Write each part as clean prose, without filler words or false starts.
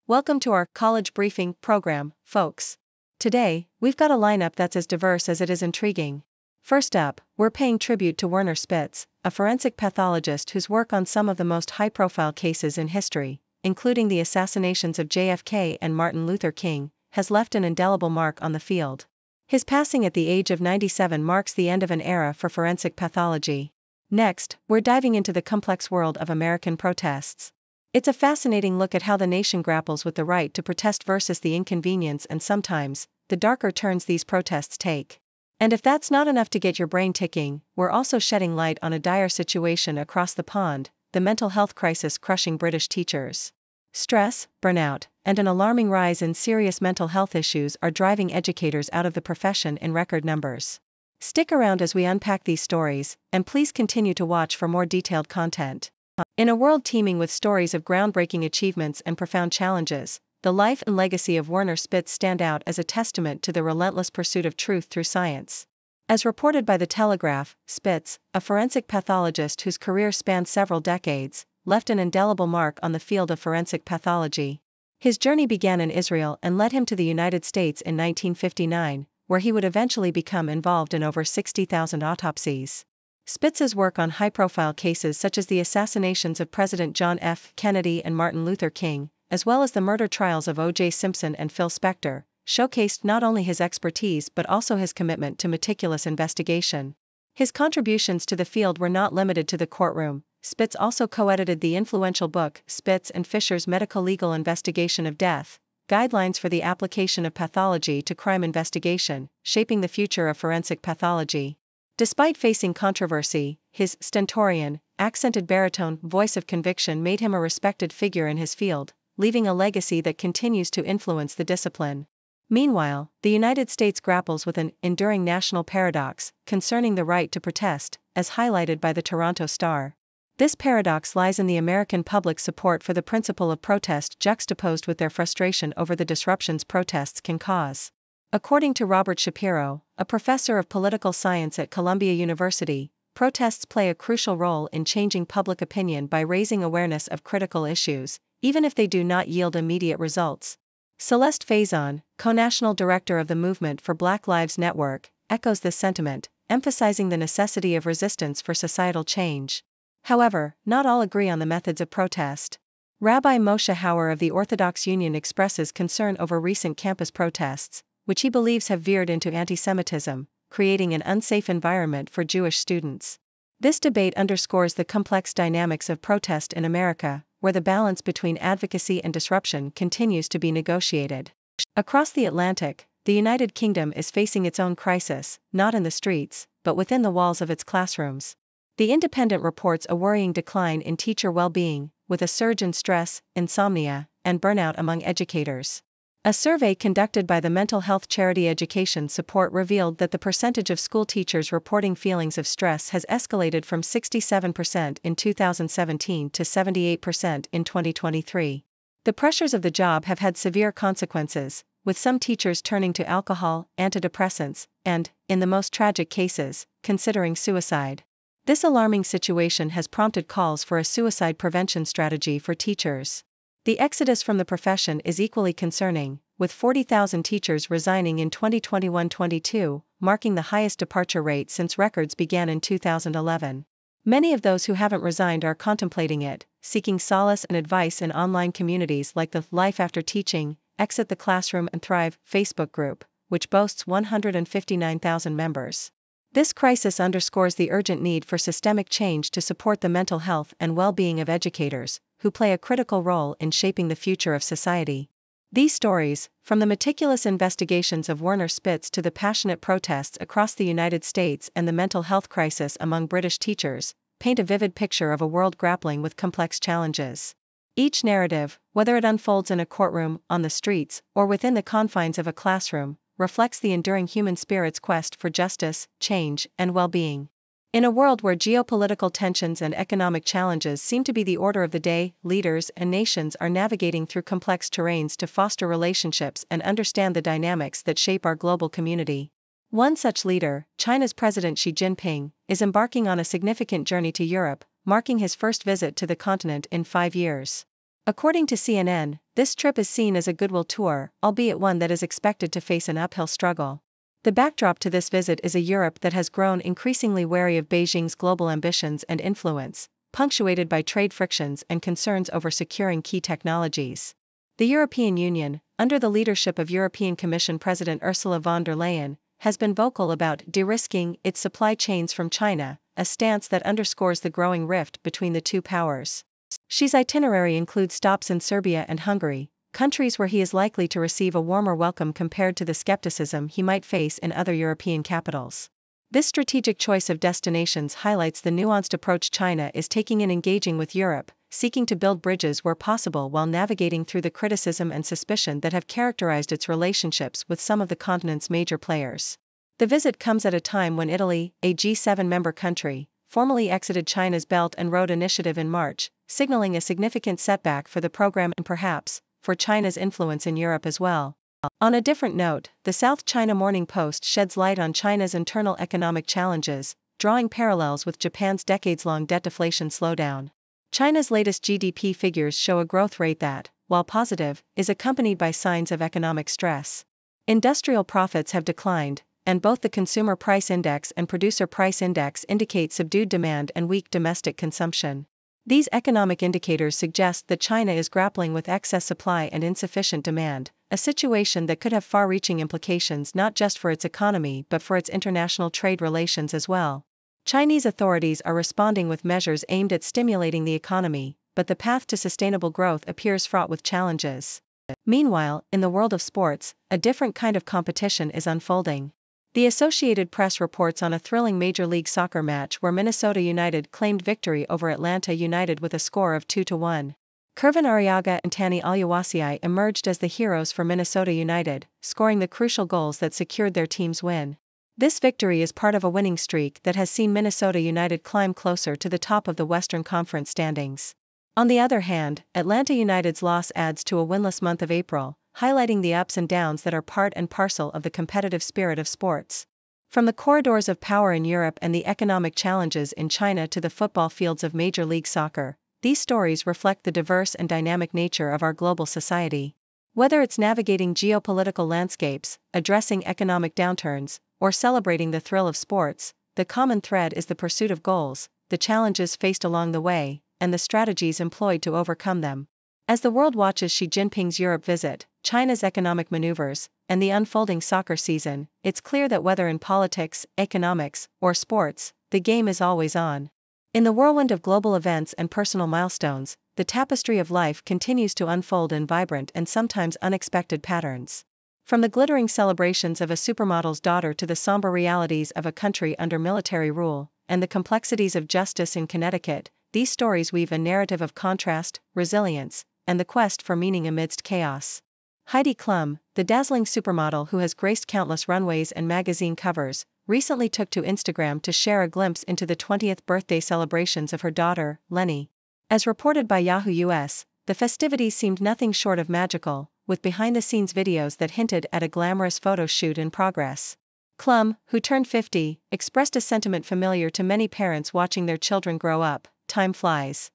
Welcome to our college briefing program, folks. Today, we've got a lineup that's as diverse as it is intriguing. First up, we're paying tribute to Werner Spitz, a forensic pathologist whose work on some of the most high-profile cases in history, including the assassinations of JFK and Martin Luther King, has left an indelible mark on the field. His passing at the age of 97 marks the end of an era for forensic pathology. Next, we're diving into the complex world of American protests. It's a fascinating look at how the nation grapples with the right to protest versus the inconvenience and sometimes, the darker turns these protests take. And if that's not enough to get your brain ticking, we're also shedding light on a dire situation across the pond, the mental health crisis crushing British teachers. Stress, burnout, and an alarming rise in serious mental health issues are driving educators out of the profession in record numbers. Stick around as we unpack these stories, and please continue to watch for more detailed content. In a world teeming with stories of groundbreaking achievements and profound challenges, the life and legacy of Werner Spitz stand out as a testament to the relentless pursuit of truth through science. As reported by The Telegraph, Spitz, a forensic pathologist whose career spanned several decades, left an indelible mark on the field of forensic pathology. His journey began in Israel and led him to the United States in 1959, where he would eventually become involved in over 60,000 autopsies. Spitz's work on high-profile cases such as the assassinations of President John F. Kennedy and Martin Luther King, as well as the murder trials of O.J. Simpson and Phil Spector, showcased not only his expertise but also his commitment to meticulous investigation. His contributions to the field were not limited to the courtroom. Spitz also co-edited the influential book Spitz and Fisher's Medical Legal Investigation of Death, Guidelines for the Application of Pathology to Crime Investigation, Shaping the Future of Forensic Pathology. Despite facing controversy, his stentorian, accented baritone voice of conviction made him a respected figure in his field, leaving a legacy that continues to influence the discipline. Meanwhile, the United States grapples with an enduring national paradox concerning the right to protest, as highlighted by the Toronto Star. This paradox lies in the American public's support for the principle of protest juxtaposed with their frustration over the disruptions protests can cause. According to Robert Shapiro, a professor of political science at Columbia University, protests play a crucial role in changing public opinion by raising awareness of critical issues, even if they do not yield immediate results. Celeste Faison, co-national director of the Movement for Black Lives Network, echoes this sentiment, emphasizing the necessity of resistance for societal change. However, not all agree on the methods of protest. Rabbi Moshe Hauer of the Orthodox Union expresses concern over recent campus protests, which he believes have veered into anti-Semitism, creating an unsafe environment for Jewish students. This debate underscores the complex dynamics of protest in America, where the balance between advocacy and disruption continues to be negotiated. Across the Atlantic, the United Kingdom is facing its own crisis, not in the streets, but within the walls of its classrooms. The Independent reports a worrying decline in teacher well-being, with a surge in stress, insomnia, and burnout among educators. A survey conducted by the mental health charity Education Support revealed that the percentage of school teachers reporting feelings of stress has escalated from 67% in 2017 to 78% in 2023. The pressures of the job have had severe consequences, with some teachers turning to alcohol, antidepressants, and, in the most tragic cases, considering suicide. This alarming situation has prompted calls for a suicide prevention strategy for teachers. The exodus from the profession is equally concerning, with 40,000 teachers resigning in 2021-22, marking the highest departure rate since records began in 2011. Many of those who haven't resigned are contemplating it, seeking solace and advice in online communities like the Life After Teaching, Exit the Classroom and Thrive Facebook group, which boasts 159,000 members. This crisis underscores the urgent need for systemic change to support the mental health and well-being of educators, who play a critical role in shaping the future of society. These stories, from the meticulous investigations of Werner Spitz to the passionate protests across the United States and the mental health crisis among British teachers, paint a vivid picture of a world grappling with complex challenges. Each narrative, whether it unfolds in a courtroom, on the streets, or within the confines of a classroom, reflects the enduring human spirit's quest for justice, change, and well-being. In a world where geopolitical tensions and economic challenges seem to be the order of the day, leaders and nations are navigating through complex terrains to foster relationships and understand the dynamics that shape our global community. One such leader, China's President Xi Jinping, is embarking on a significant journey to Europe, marking his first visit to the continent in 5 years. According to CNN, this trip is seen as a goodwill tour, albeit one that is expected to face an uphill struggle. The backdrop to this visit is a Europe that has grown increasingly wary of Beijing's global ambitions and influence, punctuated by trade frictions and concerns over securing key technologies. The European Union, under the leadership of European Commission President Ursula von der Leyen, has been vocal about de-risking its supply chains from China, a stance that underscores the growing rift between the two powers. Xi's itinerary includes stops in Serbia and Hungary, countries where he is likely to receive a warmer welcome compared to the skepticism he might face in other European capitals. This strategic choice of destinations highlights the nuanced approach China is taking in engaging with Europe, seeking to build bridges where possible while navigating through the criticism and suspicion that have characterized its relationships with some of the continent's major players. The visit comes at a time when Italy, a G7 member country, formally exited China's Belt and Road Initiative in March, signaling a significant setback for the program and perhaps, for China's influence in Europe as well. On a different note, the South China Morning Post sheds light on China's internal economic challenges, drawing parallels with Japan's decades-long debt deflation slowdown. China's latest GDP figures show a growth rate that, while positive, is accompanied by signs of economic stress. Industrial profits have declined, and both the Consumer Price Index and Producer Price Index indicate subdued demand and weak domestic consumption. These economic indicators suggest that China is grappling with excess supply and insufficient demand, a situation that could have far-reaching implications not just for its economy but for its international trade relations as well. Chinese authorities are responding with measures aimed at stimulating the economy, but the path to sustainable growth appears fraught with challenges. Meanwhile, in the world of sports, a different kind of competition is unfolding. The Associated Press reports on a thrilling Major League Soccer match where Minnesota United claimed victory over Atlanta United with a score of 2-1. Kervin Arriaga and Tani Aluwasiai emerged as the heroes for Minnesota United, scoring the crucial goals that secured their team's win. This victory is part of a winning streak that has seen Minnesota United climb closer to the top of the Western Conference standings. On the other hand, Atlanta United's loss adds to a winless month of April, highlighting the ups and downs that are part and parcel of the competitive spirit of sports. From the corridors of power in Europe and the economic challenges in China to the football fields of Major League Soccer, these stories reflect the diverse and dynamic nature of our global society. Whether it's navigating geopolitical landscapes, addressing economic downturns, or celebrating the thrill of sports, the common thread is the pursuit of goals, the challenges faced along the way, and the strategies employed to overcome them. As the world watches Xi Jinping's Europe visit, China's economic maneuvers, and the unfolding soccer season, it's clear that whether in politics, economics, or sports, the game is always on. In the whirlwind of global events and personal milestones, the tapestry of life continues to unfold in vibrant and sometimes unexpected patterns. From the glittering celebrations of a supermodel's daughter to the somber realities of a country under military rule, and the complexities of justice in Connecticut, these stories weave a narrative of contrast, resilience, and the quest for meaning amidst chaos. Heidi Klum, the dazzling supermodel who has graced countless runways and magazine covers, recently took to Instagram to share a glimpse into the 20th birthday celebrations of her daughter, Lenny. As reported by Yahoo US, the festivities seemed nothing short of magical, with behind-the-scenes videos that hinted at a glamorous photo shoot in progress. Klum, who turned 50, expressed a sentiment familiar to many parents watching their children grow up: time flies.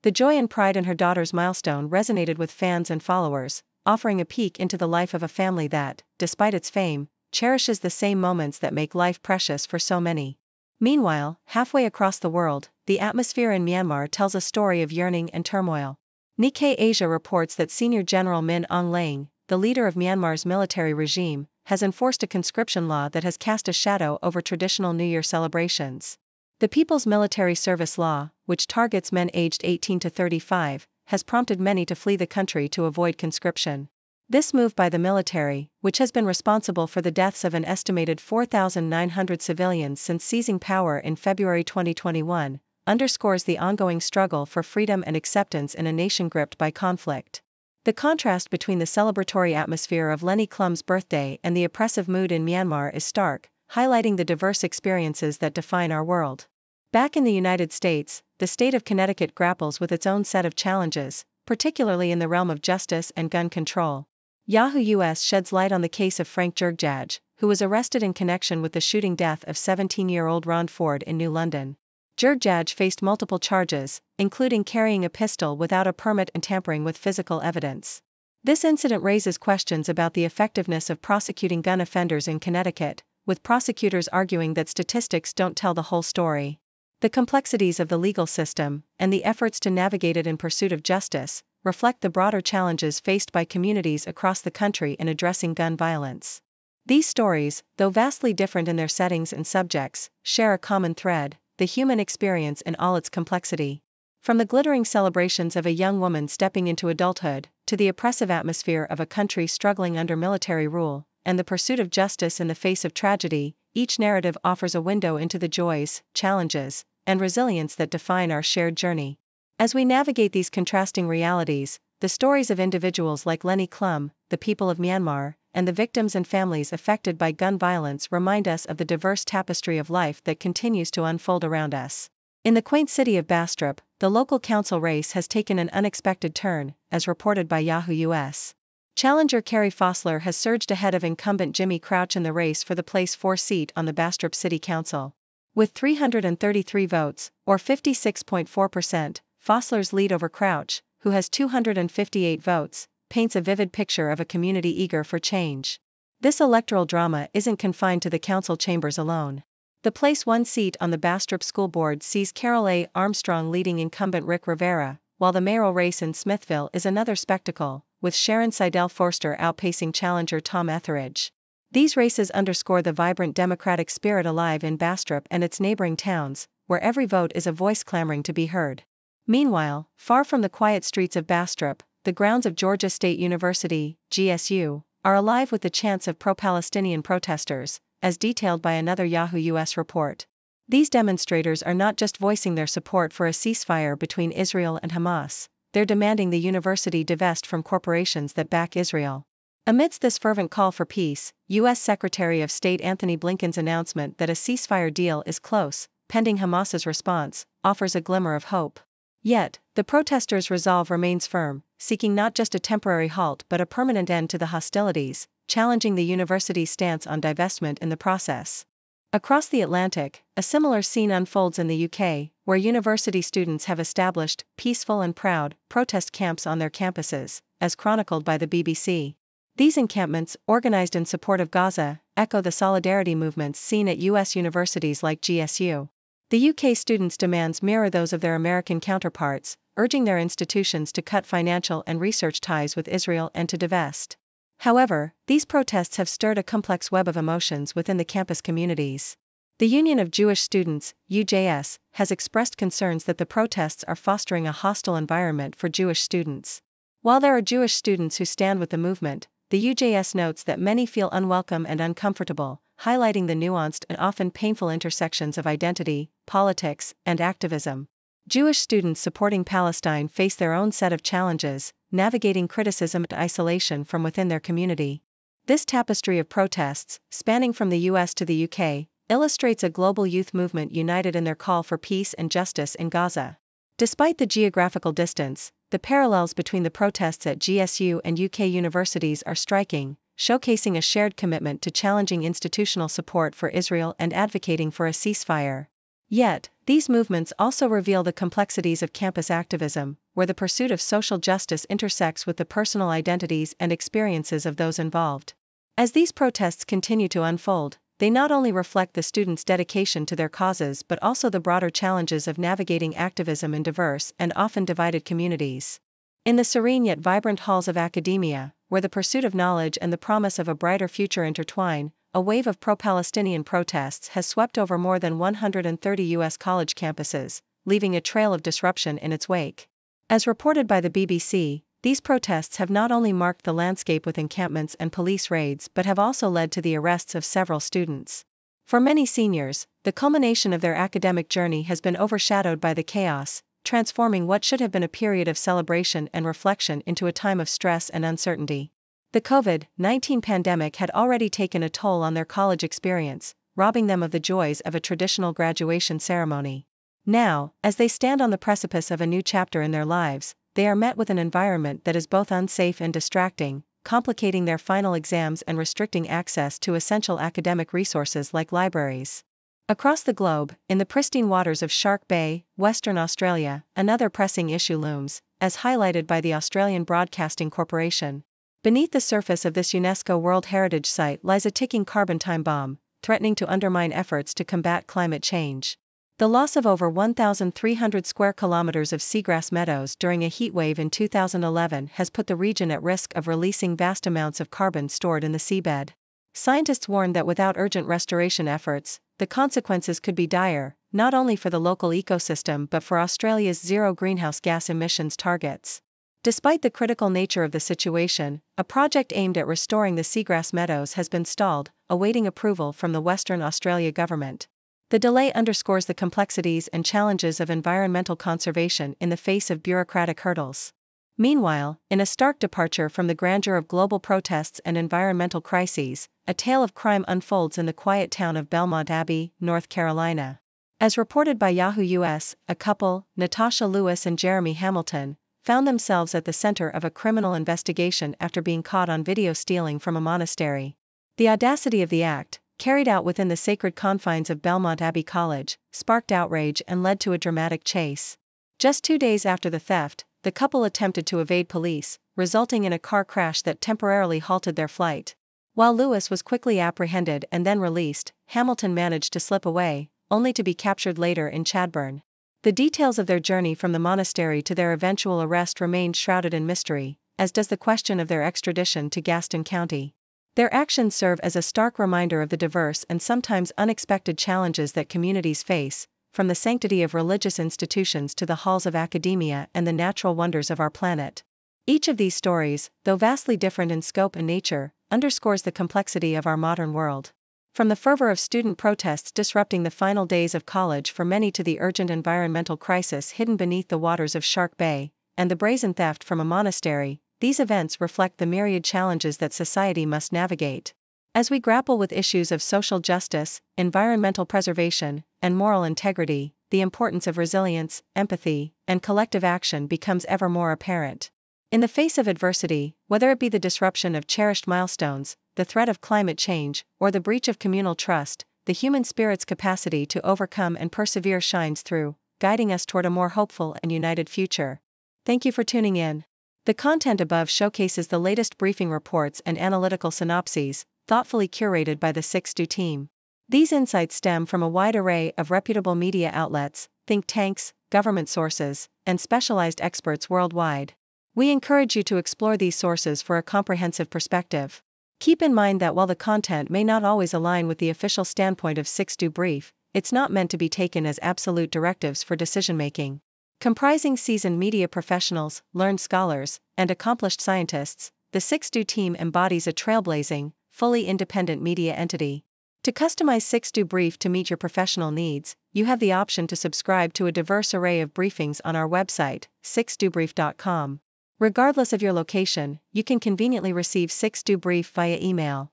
The joy and pride in her daughter's milestone resonated with fans and followers, offering a peek into the life of a family that, despite its fame, cherishes the same moments that make life precious for so many. Meanwhile, halfway across the world, the atmosphere in Myanmar tells a story of yearning and turmoil. Nikkei Asia reports that Senior General Min Aung Hlaing, the leader of Myanmar's military regime, has enforced a conscription law that has cast a shadow over traditional New Year celebrations. The People's Military Service Law, which targets men aged 18 to 35, has prompted many to flee the country to avoid conscription. This move by the military, which has been responsible for the deaths of an estimated 4,900 civilians since seizing power in February 2021, underscores the ongoing struggle for freedom and acceptance in a nation gripped by conflict. The contrast between the celebratory atmosphere of Lenny Klum's birthday and the oppressive mood in Myanmar is stark, highlighting the diverse experiences that define our world. Back in the United States, the state of Connecticut grapples with its own set of challenges, particularly in the realm of justice and gun control. Yahoo US sheds light on the case of Frank Jurgjaj, who was arrested in connection with the shooting death of 17-year-old Ron Ford in New London. Jurjaj faced multiple charges, including carrying a pistol without a permit and tampering with physical evidence. This incident raises questions about the effectiveness of prosecuting gun offenders in Connecticut, with prosecutors arguing that statistics don't tell the whole story. The complexities of the legal system, and the efforts to navigate it in pursuit of justice, reflect the broader challenges faced by communities across the country in addressing gun violence. These stories, though vastly different in their settings and subjects, share a common thread: the human experience in all its complexity. From the glittering celebrations of a young woman stepping into adulthood, to the oppressive atmosphere of a country struggling under military rule, and the pursuit of justice in the face of tragedy, each narrative offers a window into the joys, challenges, and resilience that define our shared journey. As we navigate these contrasting realities, the stories of individuals like Lenny Klum, the people of Myanmar, and the victims and families affected by gun violence remind us of the diverse tapestry of life that continues to unfold around us. In the quaint city of Bastrop, the local council race has taken an unexpected turn, as reported by Yahoo US. Challenger Kerry Fossler has surged ahead of incumbent Jimmy Crouch in the race for the Place 4 seat on the Bastrop City Council. With 333 votes, or 56.4%, Fossler's lead over Crouch, who has 258 votes, paints a vivid picture of a community eager for change. This electoral drama isn't confined to the council chambers alone. The Place 1 seat on the Bastrop School Board sees Carol A. Armstrong leading incumbent Rick Rivera, while the mayoral race in Smithville is another spectacle, with Sharon Seidel Forster outpacing challenger Tom Etheridge. These races underscore the vibrant democratic spirit alive in Bastrop and its neighboring towns, where every vote is a voice clamoring to be heard. Meanwhile, far from the quiet streets of Bastrop, the grounds of Georgia State University, GSU, are alive with the chants of pro-Palestinian protesters, as detailed by another Yahoo US report. These demonstrators are not just voicing their support for a ceasefire between Israel and Hamas, they're demanding the university divest from corporations that back Israel. Amidst this fervent call for peace, U.S. Secretary of State Anthony Blinken's announcement that a ceasefire deal is close, pending Hamas's response, offers a glimmer of hope. Yet, the protesters' resolve remains firm, seeking not just a temporary halt but a permanent end to the hostilities, challenging the university's stance on divestment in the process. Across the Atlantic, a similar scene unfolds in the UK, where university students have established peaceful and proud protest camps on their campuses, as chronicled by the BBC. These encampments, organized in support of Gaza, echo the solidarity movements seen at US universities like GSU. The UK students' demands mirror those of their American counterparts, urging their institutions to cut financial and research ties with Israel and to divest. However, these protests have stirred a complex web of emotions within the campus communities. The Union of Jewish Students, UJS, has expressed concerns that the protests are fostering a hostile environment for Jewish students. While there are Jewish students who stand with the movement, the UJS notes that many feel unwelcome and uncomfortable, highlighting the nuanced and often painful intersections of identity, politics, and activism. Jewish students supporting Palestine face their own set of challenges, navigating criticism and isolation from within their community. This tapestry of protests, spanning from the US to the UK, illustrates a global youth movement united in their call for peace and justice in Gaza. Despite the geographical distance, the parallels between the protests at GSU and UK universities are striking, showcasing a shared commitment to challenging institutional support for Israel and advocating for a ceasefire. Yet, these movements also reveal the complexities of campus activism, where the pursuit of social justice intersects with the personal identities and experiences of those involved. As these protests continue to unfold, they not only reflect the students' dedication to their causes but also the broader challenges of navigating activism in diverse and often divided communities. In the serene yet vibrant halls of academia, where the pursuit of knowledge and the promise of a brighter future intertwine, a wave of pro-Palestinian protests has swept over more than 130 U.S. college campuses, leaving a trail of disruption in its wake. As reported by the BBC, these protests have not only marked the landscape with encampments and police raids but have also led to the arrests of several students. For many seniors, the culmination of their academic journey has been overshadowed by the chaos, transforming what should have been a period of celebration and reflection into a time of stress and uncertainty. The COVID-19 pandemic had already taken a toll on their college experience, robbing them of the joys of a traditional graduation ceremony. Now, as they stand on the precipice of a new chapter in their lives, they are met with an environment that is both unsafe and distracting, complicating their final exams and restricting access to essential academic resources like libraries. Across the globe, in the pristine waters of Shark Bay, Western Australia, another pressing issue looms, as highlighted by the Australian Broadcasting Corporation. Beneath the surface of this UNESCO World Heritage Site lies a ticking carbon time bomb, threatening to undermine efforts to combat climate change. The loss of over 1,300 square kilometers of seagrass meadows during a heatwave in 2011 has put the region at risk of releasing vast amounts of carbon stored in the seabed. Scientists warn that without urgent restoration efforts, the consequences could be dire, not only for the local ecosystem but for Australia's zero greenhouse gas emissions targets. Despite the critical nature of the situation, a project aimed at restoring the seagrass meadows has been stalled, awaiting approval from the Western Australia government. The delay underscores the complexities and challenges of environmental conservation in the face of bureaucratic hurdles. Meanwhile, in a stark departure from the grandeur of global protests and environmental crises, a tale of crime unfolds in the quiet town of Belmont Abbey, North Carolina. As reported by Yahoo US, a couple, Natasha Lewis and Jeremy Hamilton, found themselves at the center of a criminal investigation after being caught on video stealing from a monastery. The audacity of the act, carried out within the sacred confines of Belmont Abbey College, sparked outrage and led to a dramatic chase. Just 2 days after the theft, the couple attempted to evade police, resulting in a car crash that temporarily halted their flight. While Lewis was quickly apprehended and then released, Hamilton managed to slip away, only to be captured later in Chadbourn. The details of their journey from the monastery to their eventual arrest remained shrouded in mystery, as does the question of their extradition to Gaston County. Their actions serve as a stark reminder of the diverse and sometimes unexpected challenges that communities face, from the sanctity of religious institutions to the halls of academia and the natural wonders of our planet. Each of these stories, though vastly different in scope and nature, underscores the complexity of our modern world. From the fervor of student protests disrupting the final days of college for many to the urgent environmental crisis hidden beneath the waters of Shark Bay, and the brazen theft from a monastery, these events reflect the myriad challenges that society must navigate. As we grapple with issues of social justice, environmental preservation, and moral integrity, the importance of resilience, empathy, and collective action becomes ever more apparent. In the face of adversity, whether it be the disruption of cherished milestones, the threat of climate change, or the breach of communal trust, the human spirit's capacity to overcome and persevere shines through, guiding us toward a more hopeful and united future. Thank you for tuning in. The content above showcases the latest briefing reports and analytical synopses, thoughtfully curated by the 6Do team. These insights stem from a wide array of reputable media outlets, think tanks, government sources, and specialized experts worldwide. We encourage you to explore these sources for a comprehensive perspective. Keep in mind that while the content may not always align with the official standpoint of 6Do Brief, it's not meant to be taken as absolute directives for decision-making. Comprising seasoned media professionals, learned scholars, and accomplished scientists, the 6Do team embodies a trailblazing, fully independent media entity. To customize 6Do Brief to meet your professional needs, you have the option to subscribe to a diverse array of briefings on our website, 6dobrief.com. Regardless of your location, you can conveniently receive 6Do Brief via email.